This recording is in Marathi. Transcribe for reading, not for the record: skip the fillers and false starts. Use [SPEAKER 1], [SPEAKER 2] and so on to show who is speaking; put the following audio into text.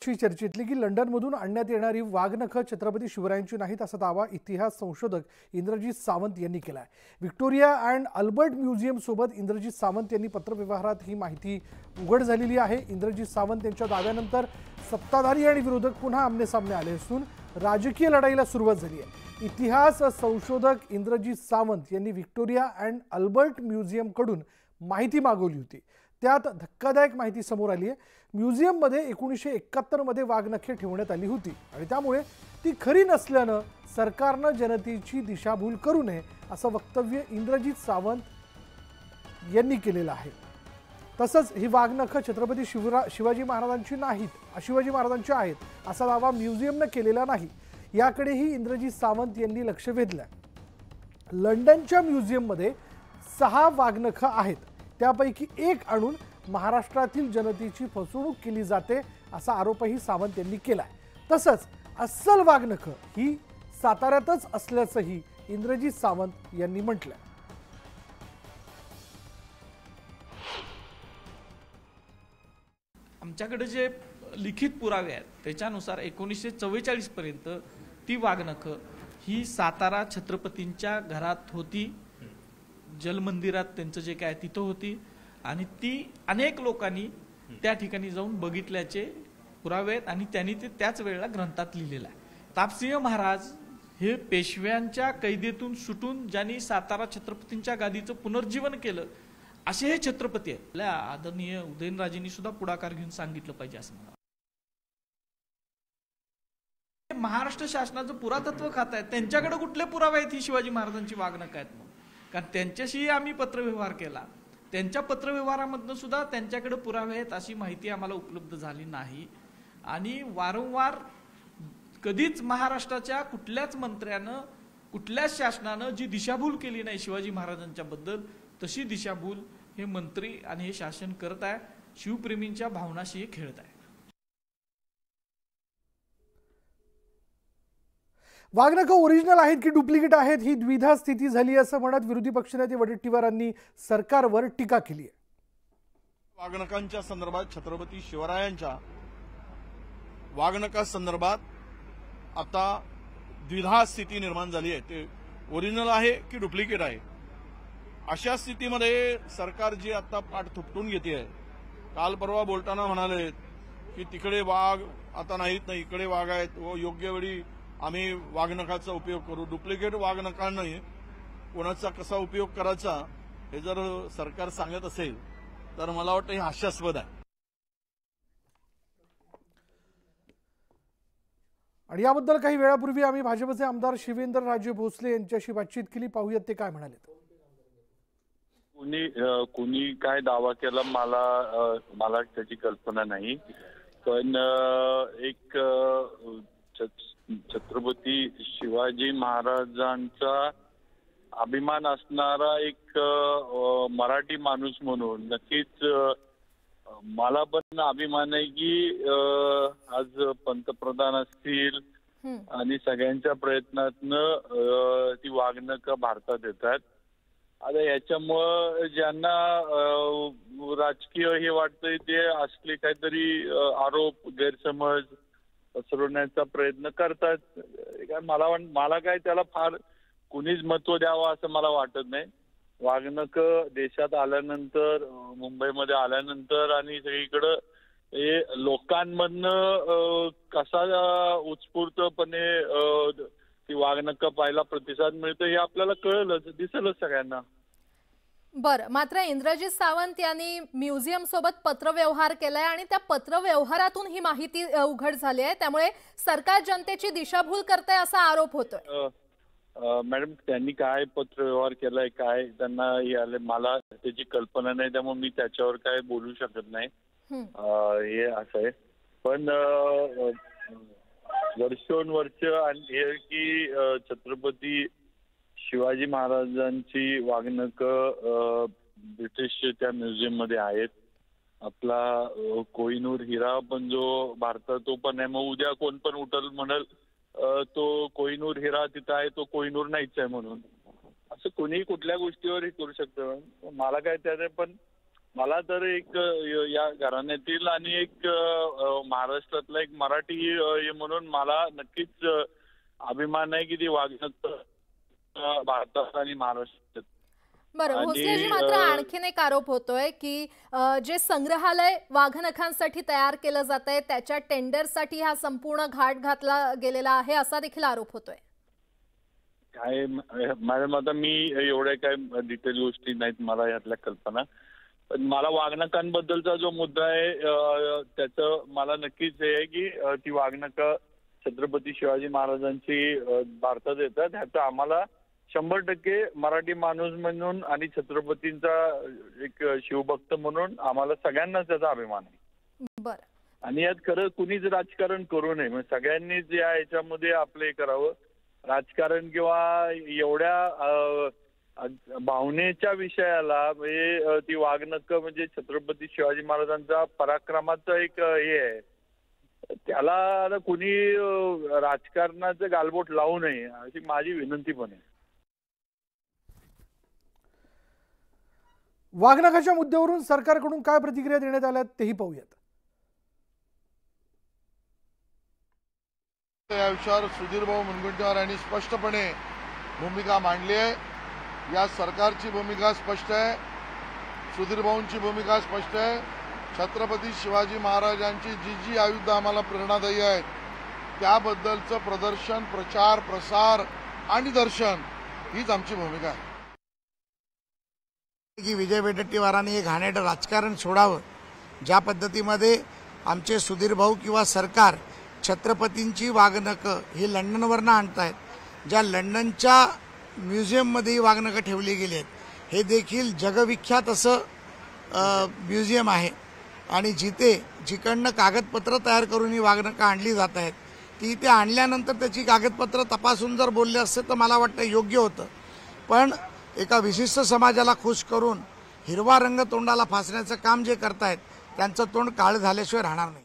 [SPEAKER 1] आजची चर्चेतली की लंडनमधून आणण्यात येणारी वाघनखं छत्रपती शिवरायांची नाहीत असा दावा इतिहास संशोधक इंद्रजीत सावंत यांनी केला आहे। व्हिक्टोरिया अँड अल्बर्ट म्युझियम सोबत इंद्रजीत सावंत यांनी पत्रव्यवहारात ही माहिती उघड झालेली आहे। इंद्रजीत सावंत यांच्या दाव्यानंतर सत्ताधारी आणि विरोधक पुन्हा आमनेसामने आले असून राजकीय लढाईला सुरुवात झाली आहे। इतिहास संशोधक इंद्रजीत सावंत यांनी व्हिक्टोरिया अँड अल्बर्ट म्युझियम कडून माहिती मागवली होती। त्यात धक्कादायक माहिती समोर आली आहे। म्युझियम मध्ये 1971 मध्ये वाघनखे ठेवण्यात आली होती आणि त्यामुळे ती खरी नसल्याने सरकारने जनतेची दिशाभूल करू नये असं वक्तव्य इंद्रजीत सावंत यांनी केलेलं आहे। तसंच ही वाघनखे छत्रपती शिवाजी महाराजांची नाहीत, शिवाजी महाराजांची आहेत असा दावा म्युझियमने केलेला नाही। याकडेही इंद्रजीत सावंत यांनी लक्ष वेधलं। लंडनच्या म्युझियम मध्ये 6 वाघनखे आहेत, त्यापैकी एक आणून महाराष्ट्रातील जनतेची फसवणूक केली जाते असा आरोपही सावंत यांनी केलाय। तसंच अस्सल वाघनखे ही साताऱ्यातच असल्याचंही इंद्रजीत सावंत यांनी म्हटलं।
[SPEAKER 2] आमच्याकडे जे लिखित पुरावे आहेत त्याच्यानुसार 1944 पर्यंत ती वाघनखे ही सातारा छत्रपतींच्या घरात होती, जलमंदिरात त्यांचं जे काय तिथं होती आणि ती अनेक लोकांनी त्या ठिकाणी जाऊन बघितल्याचे पुरावे आहेत आणि त्यांनी ते त्याच वेळेला ग्रंथात लिहिलेलं आहे। तापसिंह महाराज हे पेशव्यांच्या कैदेतून सुटून ज्यांनी सातारा छत्रपतींच्या गादीचं पुनर्जीवन केलं असे हे छत्रपती आहेत। आपल्या आदरणीय उदयनराजेंनी सुद्धा पुढाकार घेऊन सांगितलं पाहिजे असं मला महाराष्ट्र शासनाचं पुरातत्व खातं आहे, त्यांच्याकडे कुठले पुरावे आहेत ही शिवाजी महाराजांची वाघनखे आहेत म्हणून? कारण त्यांच्याशी आम्ही पत्रव्यवहार केला, त्यांच्या पत्रव्यवहारामधनं सुद्धा त्यांच्याकडे पुरावे आहेत अशी माहिती आम्हाला उपलब्ध झाली नाही। आणि वारंवार कधीच महाराष्ट्राच्या कुठल्याच मंत्र्यानं कुठल्याच शासनानं जी दिशाभूल केली नाही शिवाजी महाराजांच्या बद्दल तशी दिशाभूल हे मंत्री आणि हे शासन करत आहे, शिवप्रेमींच्या भावनाशी खेळत आहे।
[SPEAKER 1] वाघनखे ओरिजिनल आहेत की डुप्लिकेट आहेत ही द्विधा स्थिती झाली असं म्हणत विरोधी पक्षनेते वडेट्टीवारांनी सरकारवर टीका केली आहे।
[SPEAKER 3] वाघनखांच्या संदर्भात छत्रपती शिवरायांच्या वाघनखा संदर्भात आता द्विधा स्थिती निर्माण झाली आहे, ते ओरिजिनल आहे की डुप्लिकेट आहे अशा स्थितीमध्ये सरकार जी आता पाठ थोपटून घेते आहे। काल परवा बोलताना म्हणाले की तिकडे वाघ आता नाहीत, नाही इकडे वाघ आहेत व योग्य वेळी आम्ही वाघनखाचा उपयोग करू। डुप्लिकेट वाघनखांनी कोणाचा कसा उपयोग करायचा हे जर सरकार सांगत असेल तर मला वाटतं हे हास्यास्पद आहे।
[SPEAKER 1] आणि याबद्दल काही वेळापूर्वी आम्ही भाजपचे आमदार शिवेंद्रराजे भोसले यांच्याशी बातचीत केली, पाहूयात ते काय म्हणाले।
[SPEAKER 4] कुणी काय दावा केला मला त्याची कल्पना नाही, पण एक छत्रपती शिवाजी महाराजांचा अभिमान असणारा एक मराठी माणूस म्हणून नक्कीच मला पण अभिमान आहे की आज पंतप्रधान असतील आणि सगळ्यांच्या प्रयत्नातनं ती वाघनखे भारतात येतात। आता याच्यामुळं ज्यांना राजकीय हे वाटतंय ते असले काहीतरी आरोप गैरसमज पसरवण्याचा प्रयत्न करतात। मला काय त्याला फार कुणीच महत्व द्यावं असं मला वाटत नाही। वाघनखे देशात आल्यानंतर, मुंबईमध्ये आल्यानंतर आणि सगळीकडे हे लोकांमधनं कसा उत्स्फूर्तपणे ती वाघनखे पाहायला प्रतिसाद मिळतो हे आपल्याला कळलंच, दिसेलच सगळ्यांना।
[SPEAKER 5] बरं, मात्र इंद्रजीत सावंत यांनी म्युझियम सोबत पत्रव्यवहार केलाय आणि त्या पत्रव्यवहारातून ही माहिती उघड झाली आहे, त्यामुळे सरकार जनतेची दिशाभूल करते असा आरोप होतोय।
[SPEAKER 4] मॅडम, त्यांनी काय पत्रव्यवहार केलाय काय त्यांना मला त्याची कल्पना नाही, त्यामुळे मी त्याच्यावर काय बोलू शकत नाही। हे असं आहे, पण वर्षोनवर्ष आणि हे की छत्रपती शिवाजी महाराजांची वाघनखे ब्रिटिश त्या म्युझियम मध्ये आहेत। आपला कोहिनूर हिरा पण जो भारतात तो पण आहे, मग उद्या कोण पण उठल म्हणल तो कोहिनूर हिरा तिथं आहे, तो कोहिनूर नाहीच आहे म्हणून, असं कोणीही कुठल्या गोष्टीवर करू शकतं। मला काय त्याने पण मला तर एक या घराण्यातील आणि एक महाराष्ट्रातला एक मराठी म्हणून मला नक्कीच अभिमान आहे की ती वागणूक भारतात आणि महाराष्ट्रात.
[SPEAKER 5] बरं,
[SPEAKER 4] आणि,
[SPEAKER 5] भोसलेजी मात्र आणखीन एक आरोप होतोय की जे संग्रहालय वाघनखांसाठी तयार केलं जात आहे त्याच्या टेंडरसाठी हा संपूर्ण घाट घातला गेलेला आहे असा देखील आरोप होतोय.
[SPEAKER 4] काय मॅडम, आता मी एवढ्या काय डिटेल गोष्टी नाहीत मला यातल्या कल्पना, पण मला वाघनखांबद्दलचा जो मुद्दा आहे त्याचं मला नक्कीच हे आहे की ती वाघनखं छत्रपती शिवाजी महाराजांची भारतात येतात. ह्याचा आम्हाला 100% मराठी माणूस म्हणून आणि छत्रपतींचा एक शिवभक्त म्हणून आम्हाला सगळ्यांनाच त्याचा अभिमान आहे.
[SPEAKER 5] बरं.
[SPEAKER 4] आणि यात खरं कुणीच राजकारण करू नये, म्हणजे सगळ्यांनीच या ह्याच्यामध्ये आपले करावं. राजकारण किंवा एवढ्या भावनेच्या विषयाला म्हणजे ती वाघनखं म्हणजे छत्रपती शिवाजी महाराजांचा पराक्रमाचं एक हे आहे, त्याला कुणी राजकारणाचं गालबोट लावू नये अशी माझी विनंती पण आहे.
[SPEAKER 1] वाघनखाच्या मुद्द्यावरून सरकारकडून काय प्रतिक्रिया देण्यात आल्या तेही पाहूयात.
[SPEAKER 6] या विषयावर सुधीरभाऊ मुनगंटीवार यांनी स्पष्टपणे भूमिका मांडली आहे. या सरकारची भूमिका स्पष्ट आहे, सुधीरभाऊंची भूमिका स्पष्ट आहे. छत्रपती शिवाजी महाराजांची जी आयुध आम्हाला प्रेरणादायी आहेत त्याबद्दलचं प्रदर्शन, प्रचार, प्रसार आणि दर्शन हीच आमची भूमिका आहे.
[SPEAKER 7] की विजय वडेट्टीवारांनी हे घाणेरडं राजकारण सोडावं. ज्या पद्धतीमध्ये आमचे सुधीर भाऊ किंवा सरकार छत्रपतींची वाघनखं ही लंडनवरनं आणतायत, ज्या लंडनच्या म्युझियममध्ये ही वाघनखं ठेवली गेली आहेत, हे देखील जगविख्यात असं म्युझियम आहे. आणि जिकडनं कागदपत्र तयार करून ही वाघनखं आणली जात आहेत ती इथे आणल्यानंतर त्याची कागदपत्र तपासून जर बोलले असते तर मला वाटतं योग्य होतं. पण एका विशिष्ट समाजाला खुश करून हिरवा रंग तोंडाला फासण्याचं काम जे करतायत त्यांचं तोंड काळं झाल्याशिवाय राहणार नाही.